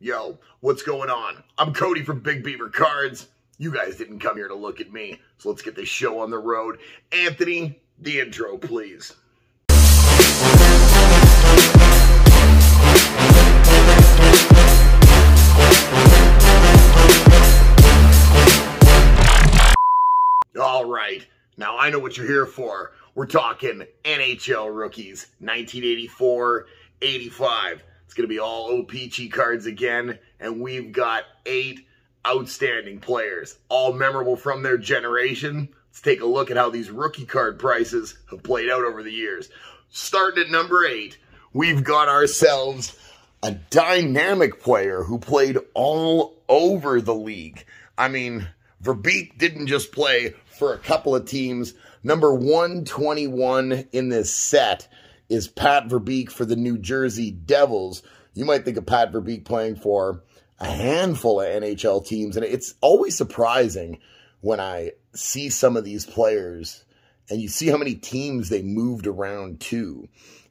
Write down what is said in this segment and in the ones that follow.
Yo, what's going on? I'm Cody from Big Beaver Cards. You guys didn't come here to look at me, so let's get this show on the road. Anthony, the intro, please. All right, now I know what you're here for. We're talking NHL rookies, 1984, 85. It's going to be all OPC cards again, and we've got 8 outstanding players, all memorable from their generation. Let's take a look at how these rookie card prices have played out over the years. Starting at number 8, we've got ourselves a dynamic player who played all over the league. I mean, Verbeek didn't just play for a couple of teams. Number 121 in this set is Pat Verbeek for the New Jersey Devils. You might think of Pat Verbeek playing for a handful of NHL teams, and it's always surprising when I see some of these players and you see how many teams they moved around to.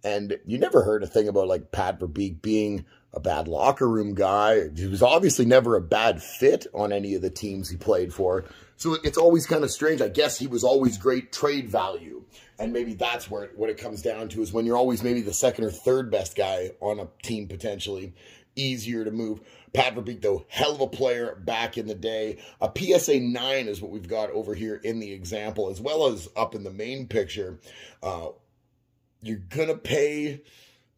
And you never heard a thing about like Pat Verbeek being a bad locker room guy. He was obviously never a bad fit on any of the teams he played for. So it's always kind of strange. I guess he was always great trade value. And maybe that's where what it comes down to, is when you're always maybe the second or third best guy on a team, potentially easier to move. Pat Verbeek, though, hell of a player back in the day. A PSA 9 is what we've got over here in the example, as well as up in the main picture. You're going to pay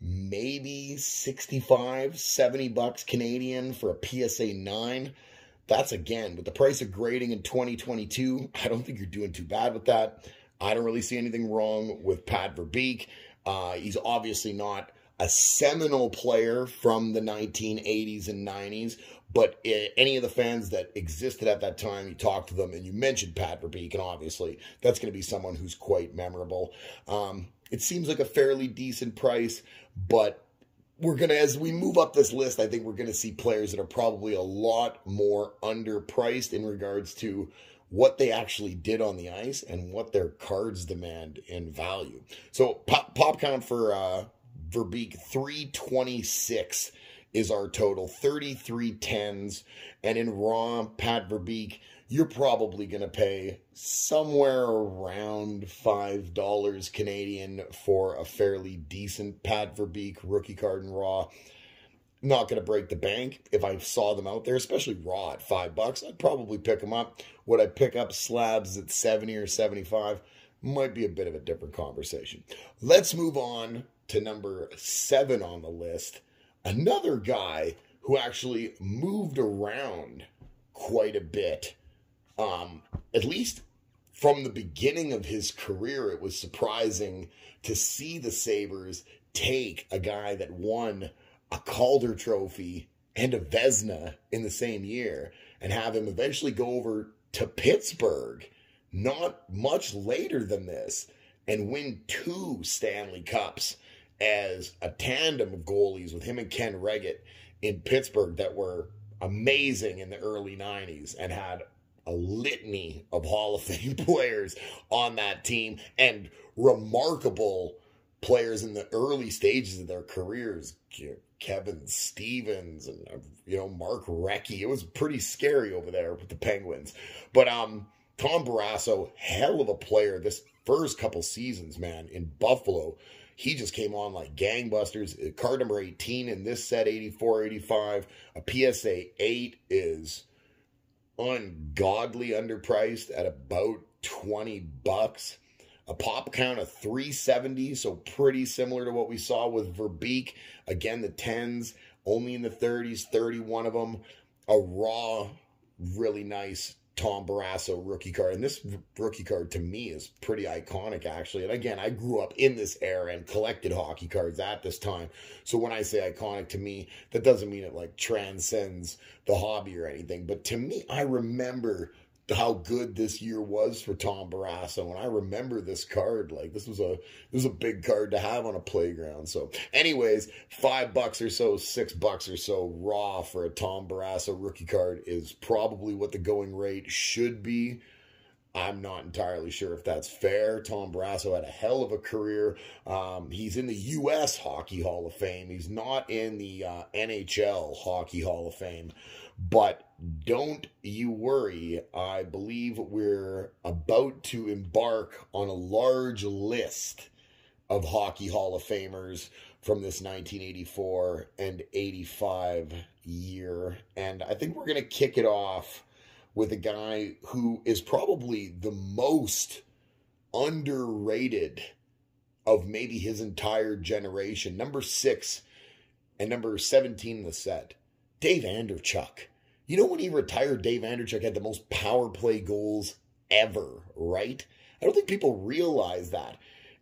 maybe 65, 70 bucks Canadian for a PSA 9. That's, again, with the price of grading in 2022, I don't think you're doing too bad with that. I don't really see anything wrong with Pat Verbeek. He's obviously not a seminal player from the 1980s and 90s, but any of the fans that existed at that time, you talked to them and you mentioned Pat Verbeek, and obviously that's going to be someone who's quite memorable. It seems like a fairly decent price, but we're going to, as we move up this list, I think we're going to see players that are probably a lot more underpriced in regards to what they actually did on the ice and what their cards demand in value. So pop count for Verbeek, 326 is our total, 33 10s. And in raw, Pat Verbeek, you're probably going to pay somewhere around $5 Canadian for a fairly decent Pat Verbeek rookie card in raw. Not going to break the bank. If I saw them out there, especially raw at $5, I'd probably pick them up. Would I pick up slabs at 70 or 75? Might be a bit of a different conversation. Let's move on to number 7 on the list. Another guy who actually moved around quite a bit. At least from the beginning of his career, it was surprising to see the Sabres take a guy that won a Calder Trophy and a Vezina in the same year and have him eventually go over to Pittsburgh not much later than this and win 2 Stanley Cups as a tandem of goalies with him and Ken Reggett in Pittsburgh that were amazing in the early 90s and had a litany of Hall of Fame players on that team and remarkable players in the early stages of their careers. Kevin Stevens and, Mark Recchi. It was pretty scary over there with the Penguins. But Tom Barrasso, hell of a player this first couple seasons, man, in Buffalo. He just came on like gangbusters. Card number 18 in this set, 84, 85. A PSA 8 is ungodly underpriced at about 20 bucks. A pop count of 370, so pretty similar to what we saw with Verbeek. Again, the 10s, only in the 30s, 31 of them. A raw, really nice Tom Barrasso rookie card. And this rookie card, to me, is pretty iconic, actually. And again, I grew up in this era and collected hockey cards at this time. So when I say iconic, to me, that doesn't mean it, like, transcends the hobby or anything. But to me, I remember how good this year was for Tom Barrasso, and I remember this card. Like, this was a big card to have on a playground. So anyways, $5 or so, $6 or so raw for a Tom Barrasso rookie card is probably what the going rate should be. I'm not entirely sure if that's fair. Tom Barrasso had a hell of a career. He's in the U.S. Hockey Hall of Fame. He's not in the NHL Hockey Hall of Fame. But don't you worry. I believe we're about to embark on a large list of Hockey Hall of Famers from this 1984 and 85 year. And I think we're going to kick it off with a guy who is probably the most underrated of maybe his entire generation. Number 6 and number 17 in the set, Dave Andreychuk. You know, when he retired, Dave Andreychuk had the most power play goals ever, right? I don't think people realize that.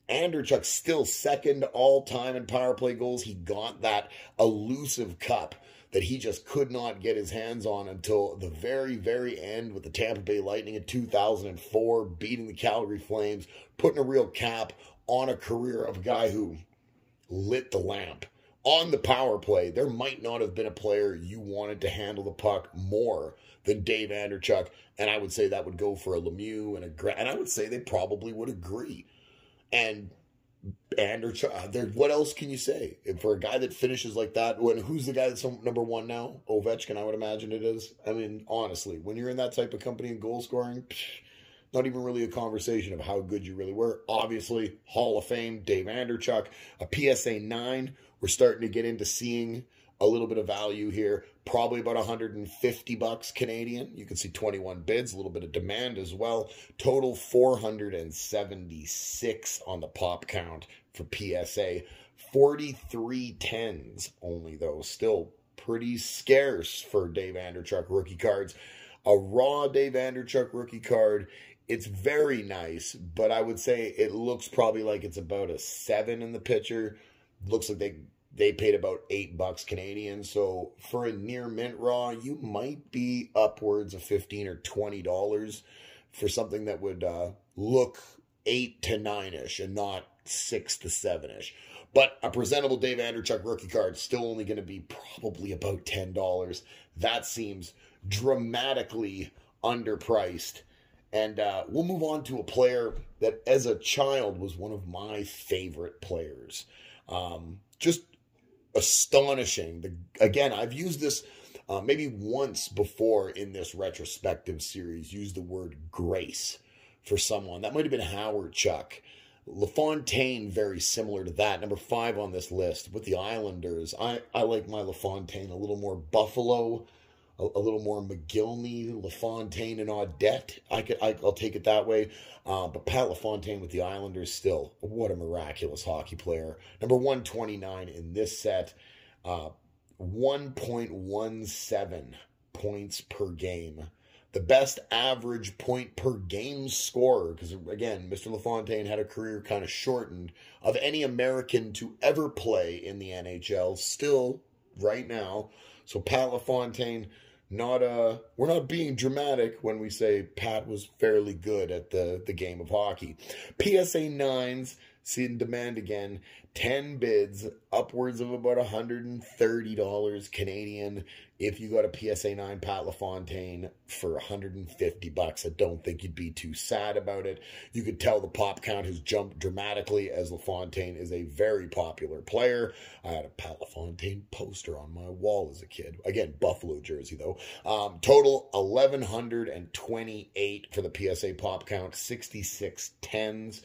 Andreychuk's still second all-time in power play goals. He got that elusive cup that he just could not get his hands on until the very, very end with the Tampa Bay Lightning in 2004, beating the Calgary Flames, putting a real cap on a career of a guy who lit the lamp. On the power play, there might not have been a player you wanted to handle the puck more than Dave Andreychuk, and I would say that would go for a Lemieux and I would say they probably would agree. And Andreychuk, what else can you say? For a guy that finishes like that, who's the guy that's number 1 now? Ovechkin, I would imagine it is. I mean, honestly, when you're in that type of company and goal scoring, not even really a conversation of how good you really were. Obviously, Hall of Fame, Dave Andreychuk, a PSA 9. We're starting to get into seeing a little bit of value here. Probably about $150 Canadian. You can see 21 bids, a little bit of demand as well. Total 476 on the pop count for PSA. 43 10s only, though. Still pretty scarce for Dave Andreychuk rookie cards. A raw Dave Andreychuk rookie card, it's very nice, but I would say it looks probably like it's about a 7 in the picture. Looks like they paid about $8 Canadian. So for a near mint raw, you might be upwards of $15 or $20 for something that would look 8 to 9-ish and not 6 to 7-ish. But a presentable Dave Andreychuk rookie card still only going to be probably about $10. That seems dramatically underpriced. And we'll move on to a player that as a child was one of my favorite players. Just astonishing. Again, I've used this maybe once before in this retrospective series, used the word grace for someone. That might have been Howard Chuck. Lafontaine, very similar to that. Number 5 on this list with the Islanders. I like my Lafontaine a little more Buffalo, a little more McGillney, LaFontaine, and Audette. I'll take it that way. But Pat LaFontaine with the Islanders still, what a miraculous hockey player. Number 129 in this set, 1.17 points per game. The best average point per game scorer, because again, Mr. LaFontaine had a career kind of shortened, of any American to ever play in the NHL, still right now. So Pat LaFontaine, we're not being dramatic when we say Pat was fairly good at the game of hockey. PSA 9s, see in demand again. 10 bids, upwards of about $130 Canadian. If you got a PSA 9 Pat LaFontaine for $150, I don't think you'd be too sad about it. You could tell the pop count has jumped dramatically as LaFontaine is a very popular player. I had a Pat LaFontaine poster on my wall as a kid. Again, Buffalo jersey though. Total 1,128 for the PSA pop count, 66 10s.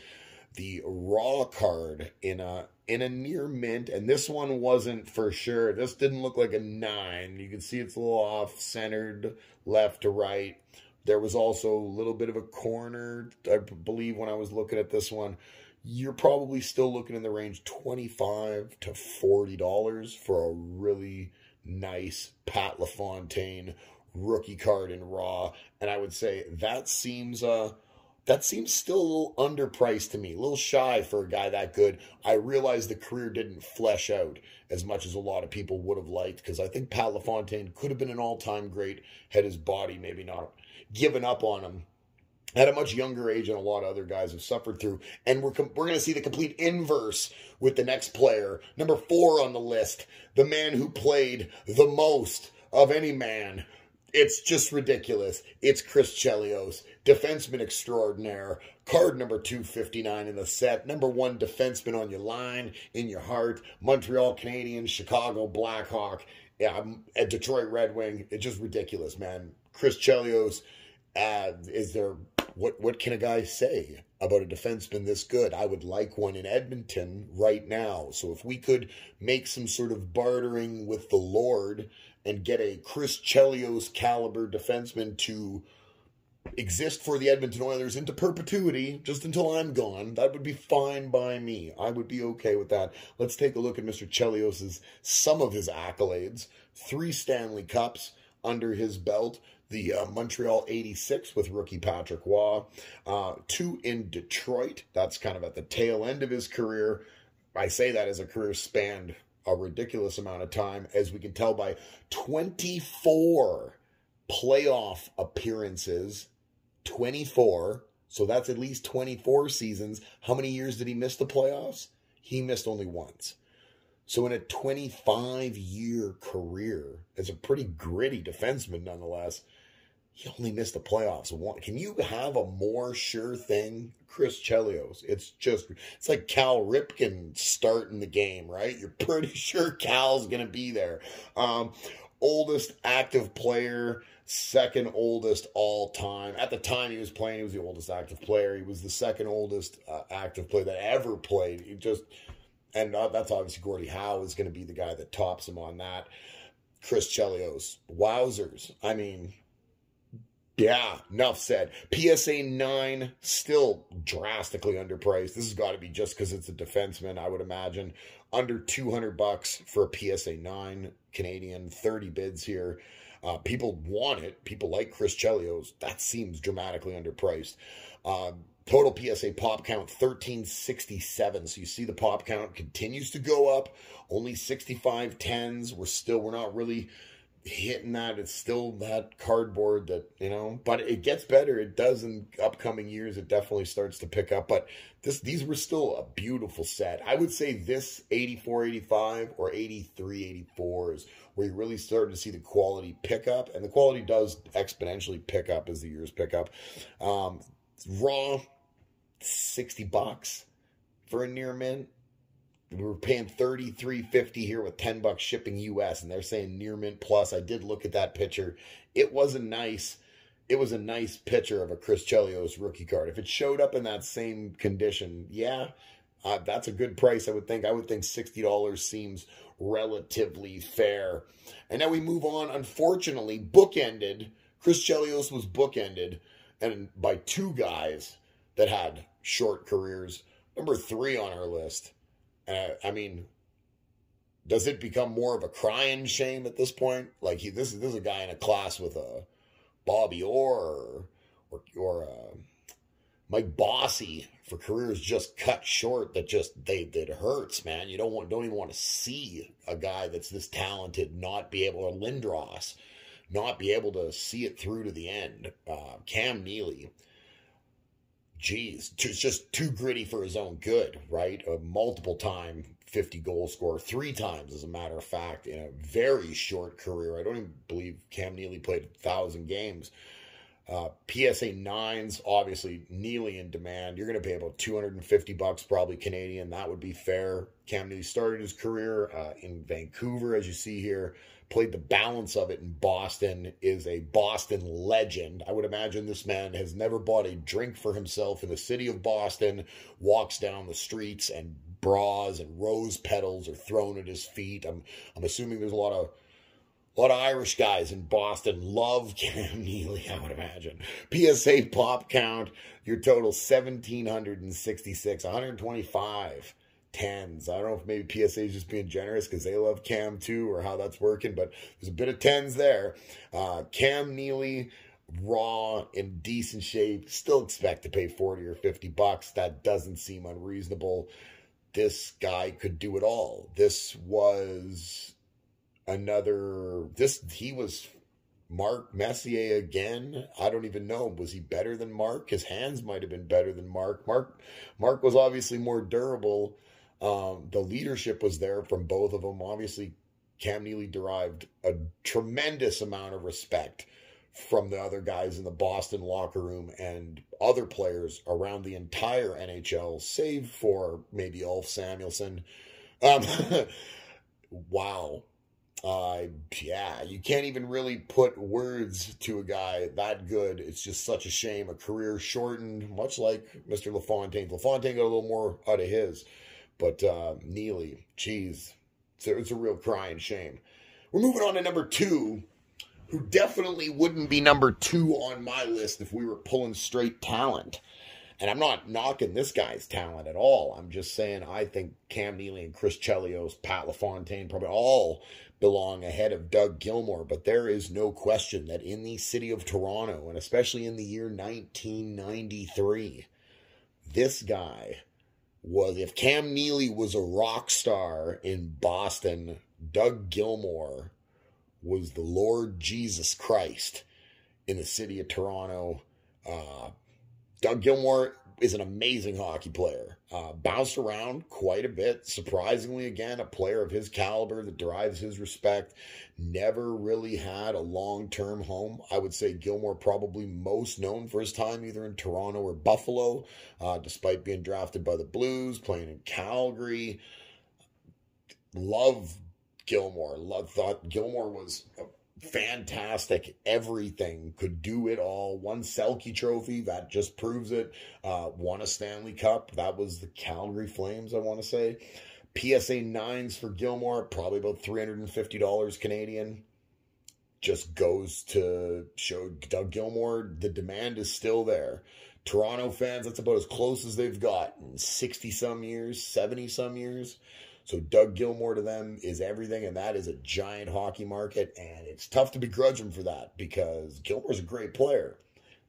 The raw card in a near mint, and this one wasn't for sure. This didn't look like a 9. You can see it's a little off-centered left to right. There was also a little bit of a corner, I believe, when I was looking at this one. You're probably still looking in the range $25 to $40 for a really nice Pat LaFontaine rookie card in raw. And I would say that seems still a little underpriced to me, a little shy for a guy that good. I realize the career didn't flesh out as much as a lot of people would have liked, because I think Pat LaFontaine could have been an all-time great had his body maybe not given up on him at a much younger age than a lot of other guys have suffered through. And we're going to see the complete inverse with the next player. Number 4 on the list, the man who played the most of any man It's just ridiculous. It's Chris Chelios, defenseman extraordinaire, card number 259 in the set, number 1 defenseman on your line, in your heart, Montreal Canadiens, Chicago Blackhawk, a Detroit Red Wing. It's just ridiculous, man. Chris Chelios, what can a guy say about a defenseman this good? I would like one in Edmonton right now. So if we could make some sort of bartering with the Lord and get a Chris Chelios caliber defenseman to exist for the Edmonton Oilers into perpetuity, just until I'm gone, that would be fine by me. I would be okay with that. Let's take a look at Mr. Chelios' some of his accolades. 3 Stanley Cups under his belt. The Montreal 86 with rookie Patrick Waugh. 2 in Detroit. That's kind of at the tail end of his career. I say that as a career spanned a ridiculous amount of time, as we can tell by 24 playoff appearances. 24. So that's at least 24 seasons. How many years did he miss the playoffs? He missed only once. So in a 25-year career, as a pretty gritty defenseman nonetheless, he only missed the playoffs once. Can you have a more sure thing? Chris Chelios. It's like Cal Ripken starting the game, right? You're pretty sure Cal's going to be there. Oldest active player, second oldest all time. At the time he was playing, he was the oldest active player. He was the second oldest active player that ever played. And that's obviously Gordie Howe is going to be the guy that tops him on that. Chris Chelios. Wowzers. I mean, yeah, enough said. PSA 9, still drastically underpriced. This has got to be just because it's a defenseman, I would imagine. Under $200 for a PSA 9 Canadian. 30 bids here. People want it. People like Chris Chelios. That seems dramatically underpriced. Total PSA pop count, 1367. So you see the pop count continues to go up. Only 65 10s. We're not really hitting that. It's still that cardboard that, but it gets better. It does in upcoming years. It definitely starts to pick up. But these were still a beautiful set. I would say this 84-85 or 83-84 is where you really started to see the quality pick up. And the quality does exponentially pick up as the years pick up. Raw, $60 for a near mint. We were paying $33.50 here with $10 shipping US, and they're saying near mint plus. I did look at that picture. It was a nice picture of a Chris Chelios rookie card. If it showed up in that same condition, yeah, that's a good price. I would think $60 seems relatively fair. And now we move on. Unfortunately, bookended. Chris Chelios was bookended, and by 2 guys that had short careers. Number 3 on our list. I mean, does it become more of a crying shame at this point? Like this is a guy in a class with a Bobby Orr or Mike Bossy for careers just cut short. That hurts, man. You don't even want to see a guy that's this talented not be able, or Lindros, not be able to see it through to the end. Cam Neely. Geez, it's just too gritty for his own good, right? A multiple-time 50-goal scorer, 3 times, as a matter of fact, in a very short career. I don't even believe Cam Neely played 1,000 games. PSA 9s, obviously, Neely in demand. You're going to pay about $250, probably Canadian. That would be fair. Cam Neely started his career in Vancouver, as you see here. Played the balance of it in Boston, is a Boston legend. I would imagine this man has never bought a drink for himself in the city of Boston, walks down the streets and bras and rose petals are thrown at his feet. I'm assuming there's a lot of Irish guys in Boston love Cam Neely, I would imagine. PSA pop count, your total 1,766, 125. 10s. I don't know if maybe PSA is just being generous because they love Cam too, or how that's working, but there's a bit of 10s there. Cam Neely, raw, in decent shape, still expect to pay $40 or $50. That doesn't seem unreasonable. This guy could do it all. He was Mark Messier again. I don't even know. Was he better than Mark? His hands might have been better than Mark. Mark was obviously more durable. The leadership was there from both of them. Obviously, Cam Neely derived a tremendous amount of respect from the other guys in the Boston locker room and other players around the entire NHL, save for maybe Ulf Samuelsson. Wow. Yeah, you can't even really put words to a guy that good. It's just such a shame. A career shortened, much like Mr. Lafontaine. Lafontaine got a little more out of his. But Neely, geez, it's a real crying shame. We're moving on to number 2, who definitely wouldn't be number 2 on my list if we were pulling straight talent. And I'm not knocking this guy's talent at all. I'm just saying I think Cam Neely and Chris Chelios, Pat LaFontaine probably all belong ahead of Doug Gilmour. But there is no question that in the city of Toronto, and especially in the year 1993, this guy was, if Cam Neely was a rock star in Boston, Doug Gilmour was the Lord Jesus Christ in the city of Toronto. Doug Gilmour is an amazing hockey player. Bounced around quite a bit. Surprisingly, again, a player of his caliber that derives his respect. Never really had a long-term home. I would say Gilmour probably most known for his time either in Toronto or Buffalo, despite being drafted by the Blues, playing in Calgary. Love Gilmour. Thought Gilmour was fantastic. Everything. Could do it all. Won Selke Trophy. That just proves it. Won a Stanley Cup. That was the Calgary Flames, I want to say. PSA 9s for Gilmour. Probably about $350 Canadian. Just goes to show Doug Gilmour the demand is still there. Toronto fans, that's about as close as they've got in 60-some years, 70-some years. So Doug Gilmour to them is everything, and that is a giant hockey market, and it's tough to begrudge him for that because Gilmour's a great player.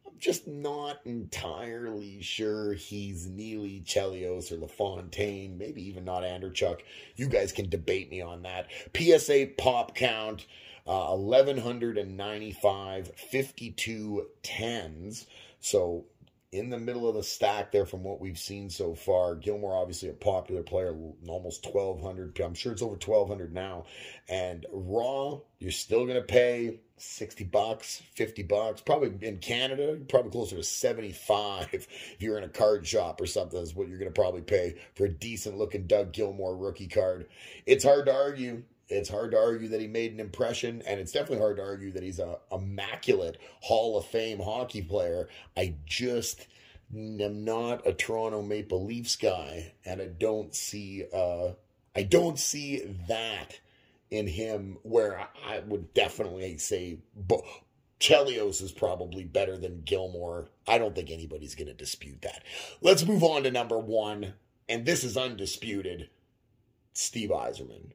I'm just not entirely sure he's Neely, Chelios, or Lafontaine, maybe even not Andreychuk. You guys can debate me on that. PSA pop count, 1,195, 52 10s. So in the middle of the stack there from what we've seen so far. Gilmour, obviously a popular player, almost 1,200. I'm sure it's over 1,200 now. And raw, you're still going to pay $60, $50. Probably in Canada, probably closer to 75 if you're in a card shop or something is what you're going to probably pay for a decent-looking Doug Gilmour rookie card. It's hard to argue. It's hard to argue that he made an impression, and it's definitely hard to argue that he's a immaculate Hall of Fame hockey player. I just am not a Toronto Maple Leafs guy, and I don't see that in him where I would definitely say Chelios is probably better than Gilmour. I don't think anybody's going to dispute that. Let's move on to number 1, and this is undisputed. Steve Yzerman.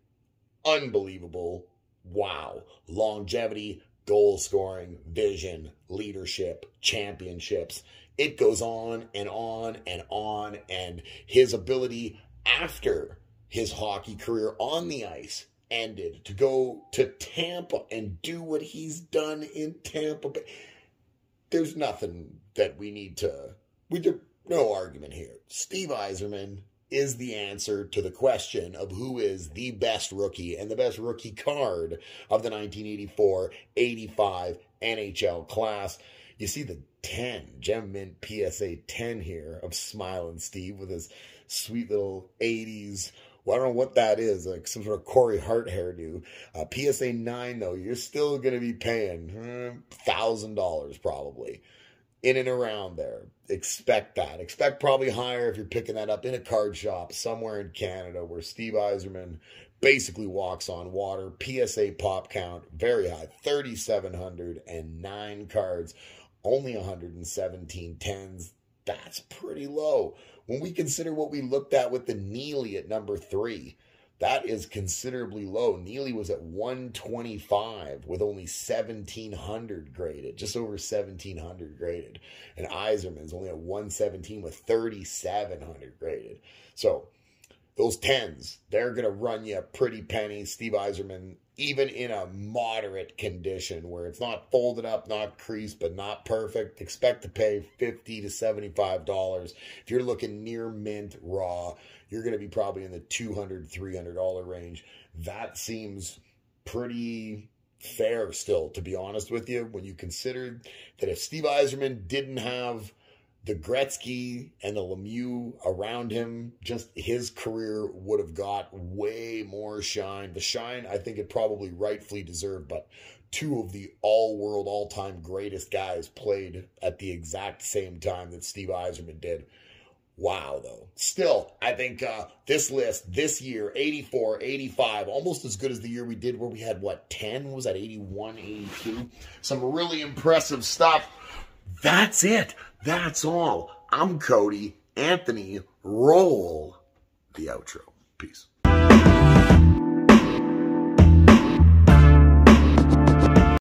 Unbelievable. Wow. Longevity, goal scoring, vision, leadership, championships. It goes on and on and on. And his ability after his hockey career on the ice ended to go to Tampa and do what he's done in Tampa. There's nothing that no argument here. Steve Yzerman is the answer to the question of who is the best rookie and the best rookie card of the 1984-85 NHL class. You see the 10, Gem Mint PSA 10 here of Smiling Steve with his sweet little 80s. Well, I don't know what that is, like some sort of Corey Hart hairdo. PSA 9, though, you're still going to be paying $1,000 probably. In and around there. Expect that. Expect probably higher if you're picking that up in a card shop somewhere in Canada where Steve Yzerman basically walks on water. PSA pop count, very high. 3,709 cards. Only 117 10s. That's pretty low. When we consider what we looked at with the Neely at number 3, that is considerably low. Neely was at 125 with only 1,700 graded, just over 1,700 graded. And Yzerman's only at 117 with 3,700 graded. So those 10s, they're going to run you a pretty penny. Steve Yzerman, even in a moderate condition where it's not folded up, not creased, but not perfect, expect to pay $50 to $75. If you're looking near mint raw, you're going to be probably in the $200, $300 range. That seems pretty fair still, to be honest with you, when you consider that if Steve Yzerman didn't have the Gretzky and the Lemieux around him, just his career would have got way more shine. The shine, I think it probably rightfully deserved, but two of the all-world, all-time greatest guys played at the exact same time that Steve Yzerman did. Wow, though. Still, I think this list, this year, 84, 85, almost as good as the year we did where we had, what, 10? What was that, 81, 82? Some really impressive stuff. That's it. That's all. I'm Cody. Anthony, roll the outro. Peace.